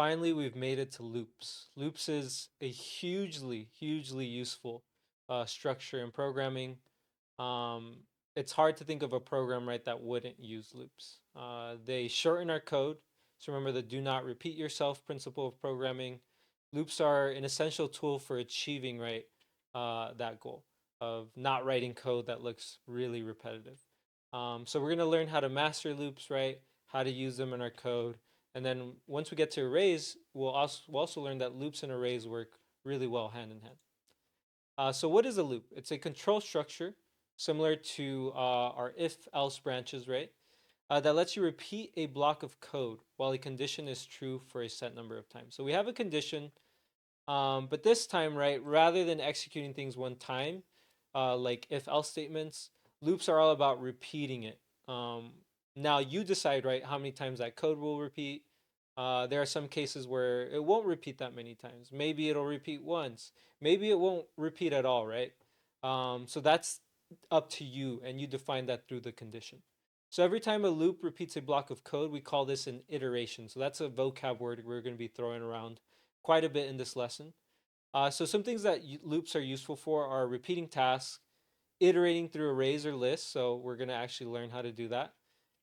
Finally, we've made it to loops. Loops is a hugely useful structure in programming. Um, it's hard to think of a program, right, that wouldn't use loops. They shorten our code. So remember the do not repeat yourself principle of programming. Loops are an essential tool for achieving, right, that goal of not writing code that looks really repetitive. So we're going to learn how to master loops, right, how to use them in our code. And then once we get to arrays, we'll also learn that loops and arrays work really well hand in hand. So what is a loop? It's a control structure similar to our if-else branches, right? That lets you repeat a block of code while a condition is true for a set number of times. So we have a condition, but this time, right, rather than executing things one time, like if-else statements, loops are all about repeating it. Um, Now you decide, right, how many times that code will repeat. There are some cases where it won't repeat that many times. Maybe it'll repeat once. Maybe it won't repeat at all, right? So that's up to you, and you define that through the condition. So every time a loop repeats a block of code, we call this an iteration. So that's a vocab word we're going to be throwing around quite a bit in this lesson. So some things that loops are useful for are repeating tasks, iterating through arrays or lists. So we're going to actually learn how to do that.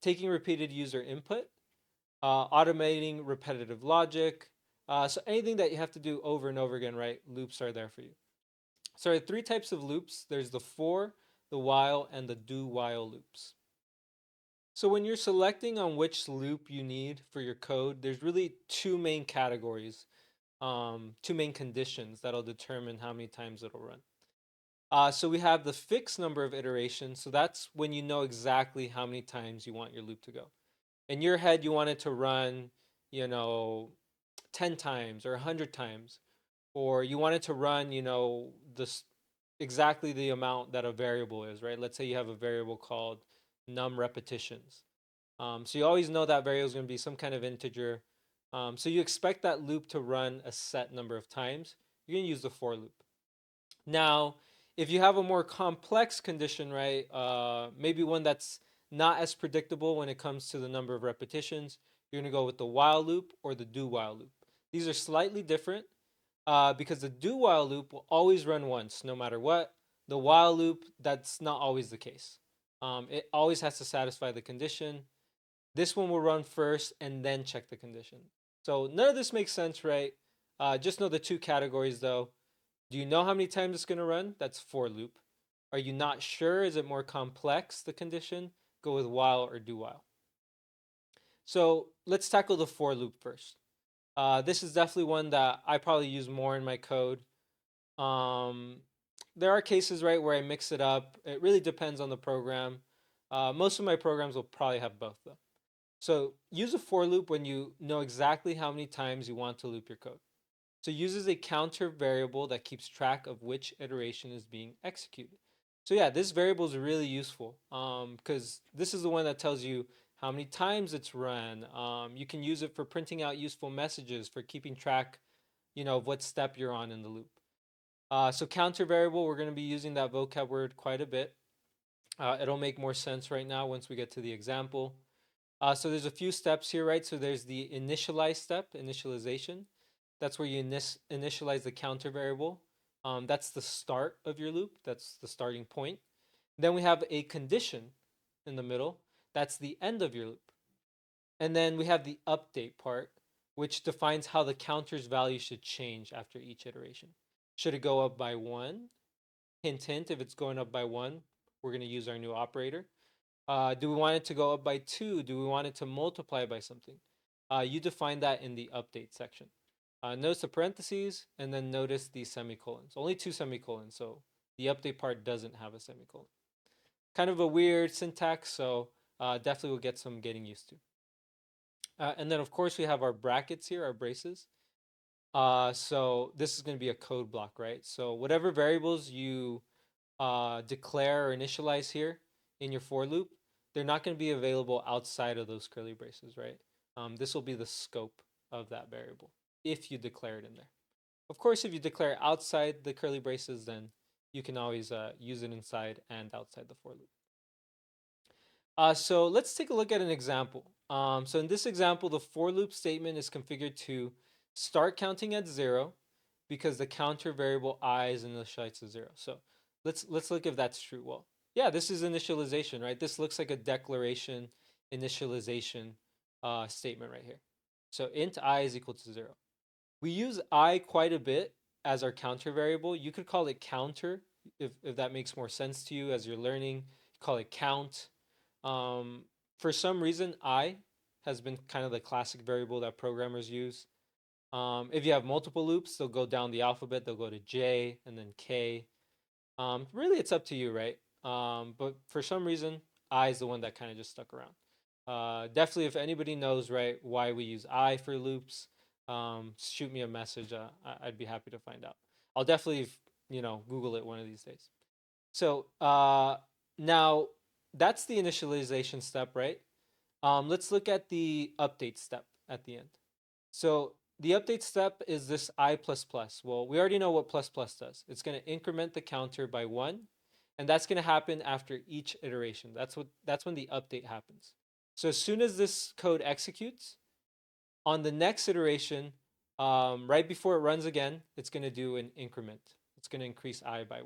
Taking repeated user input, automating repetitive logic. So anything that you have to do over and over again, right? Loops are there for you. So there are three types of loops. There's the for, the while, and the do while loops. So when you're selecting on which loop you need for your code, there's really two main categories, two main conditions that'll determine how many times it'll run. So we have the fixed number of iterations. So that's when you know exactly how many times you want your loop to go. In your head, you want it to run, you know, 10 times or 100 times, or you want it to run, this exactly the amount that a variable is, right? Let's say you have a variable called num repetitions. So you always know that variable is going to be some kind of integer. So you expect that loop to run a set number of times. You're going to use the for loop. Now, if you have a more complex condition, right, maybe one that's not as predictable when it comes to the number of repetitions, you're going to go with the while loop or the do while loop. These are slightly different because the do while loop will always run once, no matter what. The while loop, that's not always the case. It always has to satisfy the condition. This one will run first and then check the condition. So none of this makes sense, right? Just know the two categories though. Do you know how many times it's going to run? That's for loop. Are you not sure? Is it more complex, the condition? Go with while or do while. So let's tackle the for loop first. This is definitely one that I probably use more in my code. Um, there are cases, right, where I mix it up. It really depends on the program. Most of my programs will probably have both, though. So use a for loop when you know exactly how many times you want to loop your code. So it uses a counter variable that keeps track of which iteration is being executed. So yeah, this variable is really useful because this is the one that tells you how many times it's run. You can use it for printing out useful messages, for keeping track, of what step you're on in the loop. So counter variable, we're going to be using that vocab word quite a bit. It'll make more sense right now once we get to the example. So there's a few steps here, right? So there's the initialize step, initialization. That's where you initialize the counter variable. That's the start of your loop. That's the starting point. Then we have a condition in the middle. That's the end of your loop. And then we have the update part, which defines how the counter's value should change after each iteration. Should it go up by one? Hint, hint, if it's going up by one, we're going to use our new operator. Do we want it to go up by two? Do we want it to multiply by something? You define that in the update section. Notice the parentheses and then notice the semicolons. Only two semicolons, so the update part doesn't have a semicolon. Kind of a weird syntax, so definitely will get some getting used to. And then of course we have our brackets here, our braces. So this is going to be a code block, right? So whatever variables you declare or initialize here in your for loop, they're not going to be available outside of those curly braces, right? This will be the scope of that variable if you declare it in there. Of course, if you declare it outside the curly braces, then you can always use it inside and outside the for loop. So let's take a look at an example. So in this example, the for loop statement is configured to start counting at 0 because the counter variable I is initialized to 0. So let's look if that's true. Well, yeah, this is initialization, right? This looks like a declaration initialization statement right here. So int I is equal to 0. We use I quite a bit as our counter variable. You could call it counter if that makes more sense to you as you're learning. Call it count. Um, for some reason, I has been kind of the classic variable that programmers use. If you have multiple loops, they'll go down the alphabet. They'll go to J and then K. Really, it's up to you, right? But for some reason, I is the one that kind of just stuck around. Definitely, if anybody knows, right, why we use I for loops, shoot me a message. I'd be happy to find out. I'll definitely, Google it one of these days. So now that's the initialization step, right? Let's look at the update step at the end. So the update step is this I++. Well, we already know what plus plus does. It's going to increment the counter by 1, and that's going to happen after each iteration. That's when the update happens. So as soon as this code executes, on the next iteration, right before it runs again, it's going to do an increment. It's going to increase I by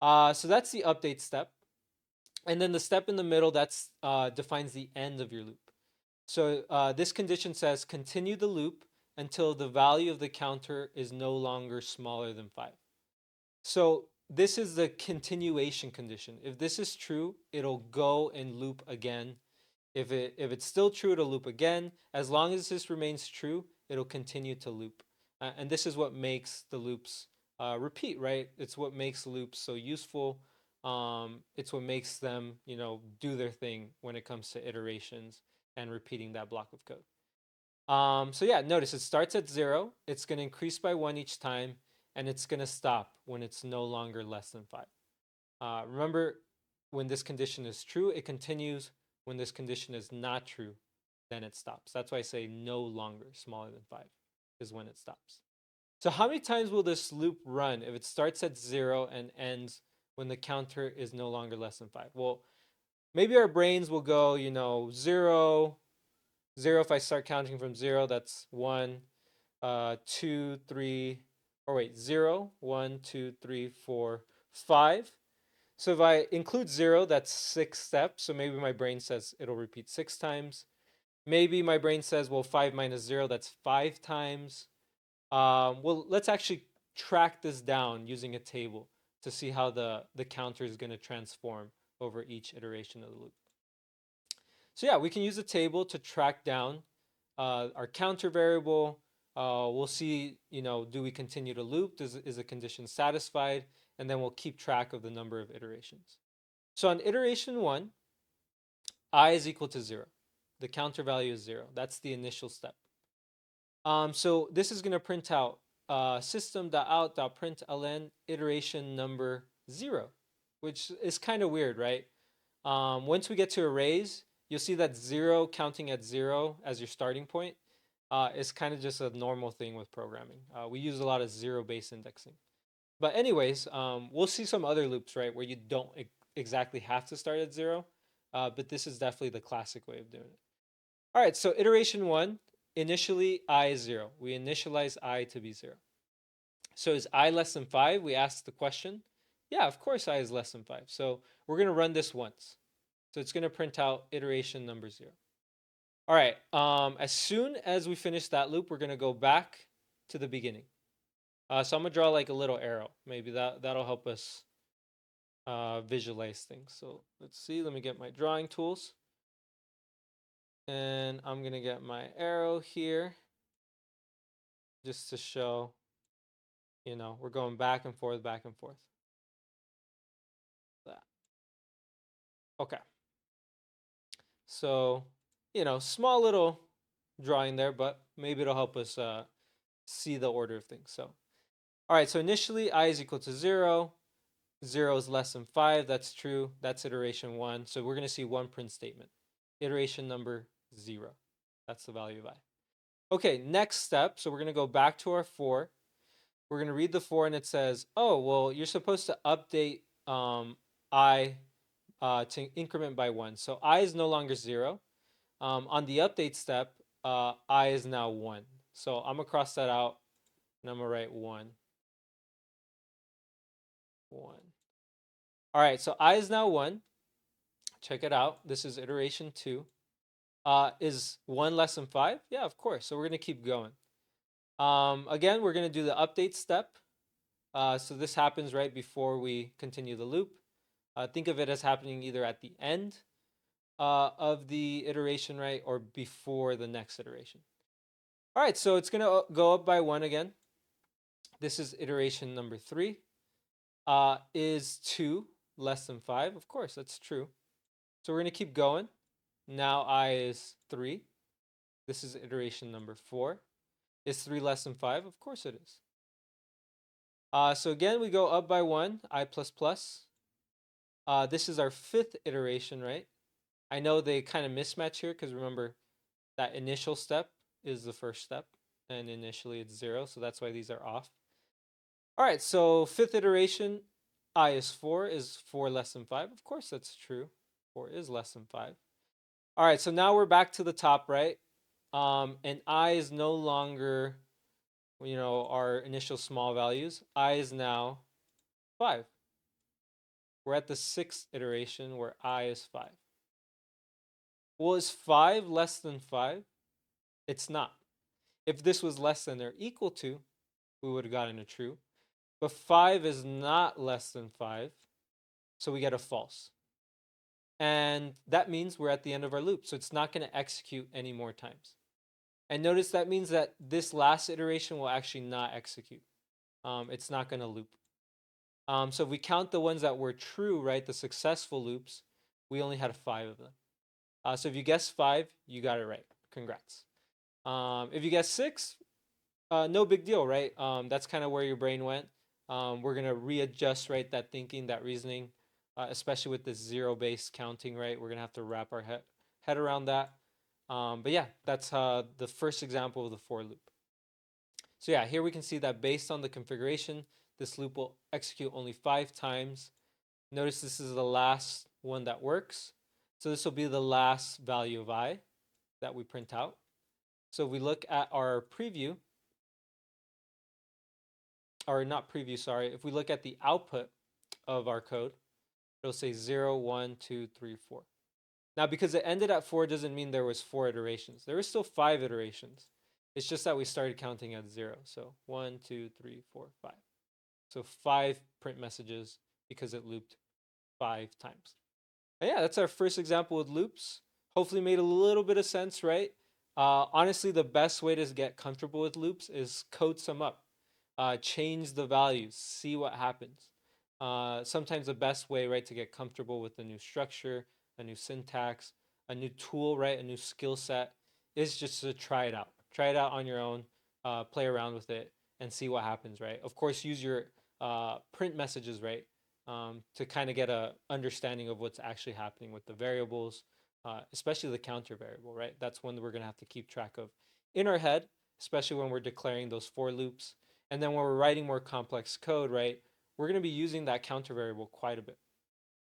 1. So that's the update step. And then the step in the middle, that's defines the end of your loop. So this condition says continue the loop until the value of the counter is no longer smaller than 5. So this is the continuation condition. If this is true, it'll go and loop again. If it's still true, it'll loop again. As long as this remains true, it'll continue to loop. And this is what makes the loops repeat, right? It's what makes loops so useful. It's what makes them, do their thing when it comes to iterations and repeating that block of code. So yeah, notice it starts at 0. It's going to increase by 1 each time, and it's going to stop when it's no longer less than 5. Remember, when this condition is true, it continues. When this condition is not true, then it stops. That's why I say no longer smaller than 5 is when it stops. So how many times will this loop run if it starts at 0 and ends when the counter is no longer less than 5? Well, maybe our brains will go, 0, 0. If I start counting from 0, that's 1, 2, 3, or wait, 0, 1, 2, 3, 4, 5. So if I include 0, that's 6 steps. So maybe my brain says it'll repeat 6 times. Maybe my brain says, well, 5 minus 0, that's 5 times. Well, let's actually track this down using a table to see how the counter is going to transform over each iteration of the loop. So yeah, we can use a table to track down our counter variable. We'll see, do we continue to loop? Is the condition satisfied? And then we'll keep track of the number of iterations. So on iteration 1, I is equal to 0. The counter value is 0. That's the initial step. So this is going to print out system.out.println iteration number 0, which is kind of weird, right? Once we get to arrays, you'll see that 0 counting at 0 as your starting point is kind of just a normal thing with programming. We use a lot of zero-based indexing. But anyways, we'll see some other loops, right, where you don't exactly have to start at 0, but this is definitely the classic way of doing it. All right, so iteration 1, initially I is 0. We initialize I to be 0. So is I less than 5? We ask the question. Yeah, of course I is less than 5. So we're going to run this once. So it's going to print out iteration number 0. All right, as soon as we finish that loop, we're going to go back to the beginning. So I'm going to draw like a little arrow. Maybe that'll help us visualize things. So let's see. Let me get my drawing tools. And I'm going to get my arrow here just to show, we're going back and forth, back and forth. That. Okay. So, small little drawing there, but maybe it'll help us see the order of things. So, all right, so initially I is equal to 0. 0 is less than 5. That's true. That's iteration 1. So we're going to see one print statement. Iteration number 0. That's the value of I. Okay, next step. So we're going to go back to our for. We're going to read the for, and it says, oh, well, you're supposed to update I to increment by 1. So I is no longer 0. On the update step, I is now 1. So I'm going to cross that out, and I'm going to write 1. 1. All right, so I is now 1. Check it out. This is iteration 2. Is 1 less than 5? Yeah, of course. So we're going to keep going. Again, we're going to do the update step. So this happens right before we continue the loop. Think of it as happening either at the end of the iteration, right, or before the next iteration. All right, so it's going to go up by 1 again. This is iteration number 3. Is 2 less than 5? Of course, that's true. So we're going to keep going. Now I is 3. This is iteration number 4. Is 3 less than 5? Of course it is. So again, we go up by 1, I++. This is our 5th iteration, right? I know they kind of mismatch here because remember that initial step is the first step and initially it's 0. So that's why these are off. All right, so 5th iteration, I is 4. Is 4 less than 5? Of course that's true. 4 is less than 5. All right, so now we're back to the top, right? And I is no longer, our initial small values. I is now 5. We're at the 6th iteration where I is 5. Well, is 5 less than 5? It's not. If this was less than or equal to, we would have gotten a true. But 5 is not less than 5, so we get a false. And that means we're at the end of our loop, so it's not going to execute any more times. And notice that means that this last iteration will actually not execute. It's not going to loop. So if we count the ones that were true, right, the successful loops, we only had 5 of them. So if you guessed 5, you got it right. Congrats. If you guessed 6, no big deal, right? That's kind of where your brain went. We're going to readjust, right, that thinking, that reasoning, especially with this zero-based counting, right? We're going to have to wrap our head around that. But yeah, that's the first example of the for loop. So yeah, here we can see that based on the configuration, this loop will execute only 5 times. Notice this is the last one that works. So this will be the last value of I that we print out. So if we look at our preview, or not preview, sorry, if we look at the output of our code, it'll say 0, 1, 2, 3, 4. Now, because it ended at 4 doesn't mean there was 4 iterations. There was still 5 iterations. It's just that we started counting at 0. So 1, 2, 3, 4, 5. So 5 print messages because it looped 5 times. And yeah, that's our first example with loops. Hopefully made a little bit of sense, right? Honestly, the best way to get comfortable with loops is code some up. Change the values, see what happens. Sometimes the best way, right, to get comfortable with a new structure, a new syntax, a new tool, right, a new skill set is just to try it out. Try it out on your own, play around with it, and see what happens, right? Of course, use your print messages, right, to kind of get a understanding of what's actually happening with the variables, especially the counter variable, right? That's one that we're going to have to keep track of in our head, especially when we're declaring those for loops. And then when we're writing more complex code, right, we're going to be using that counter variable quite a bit.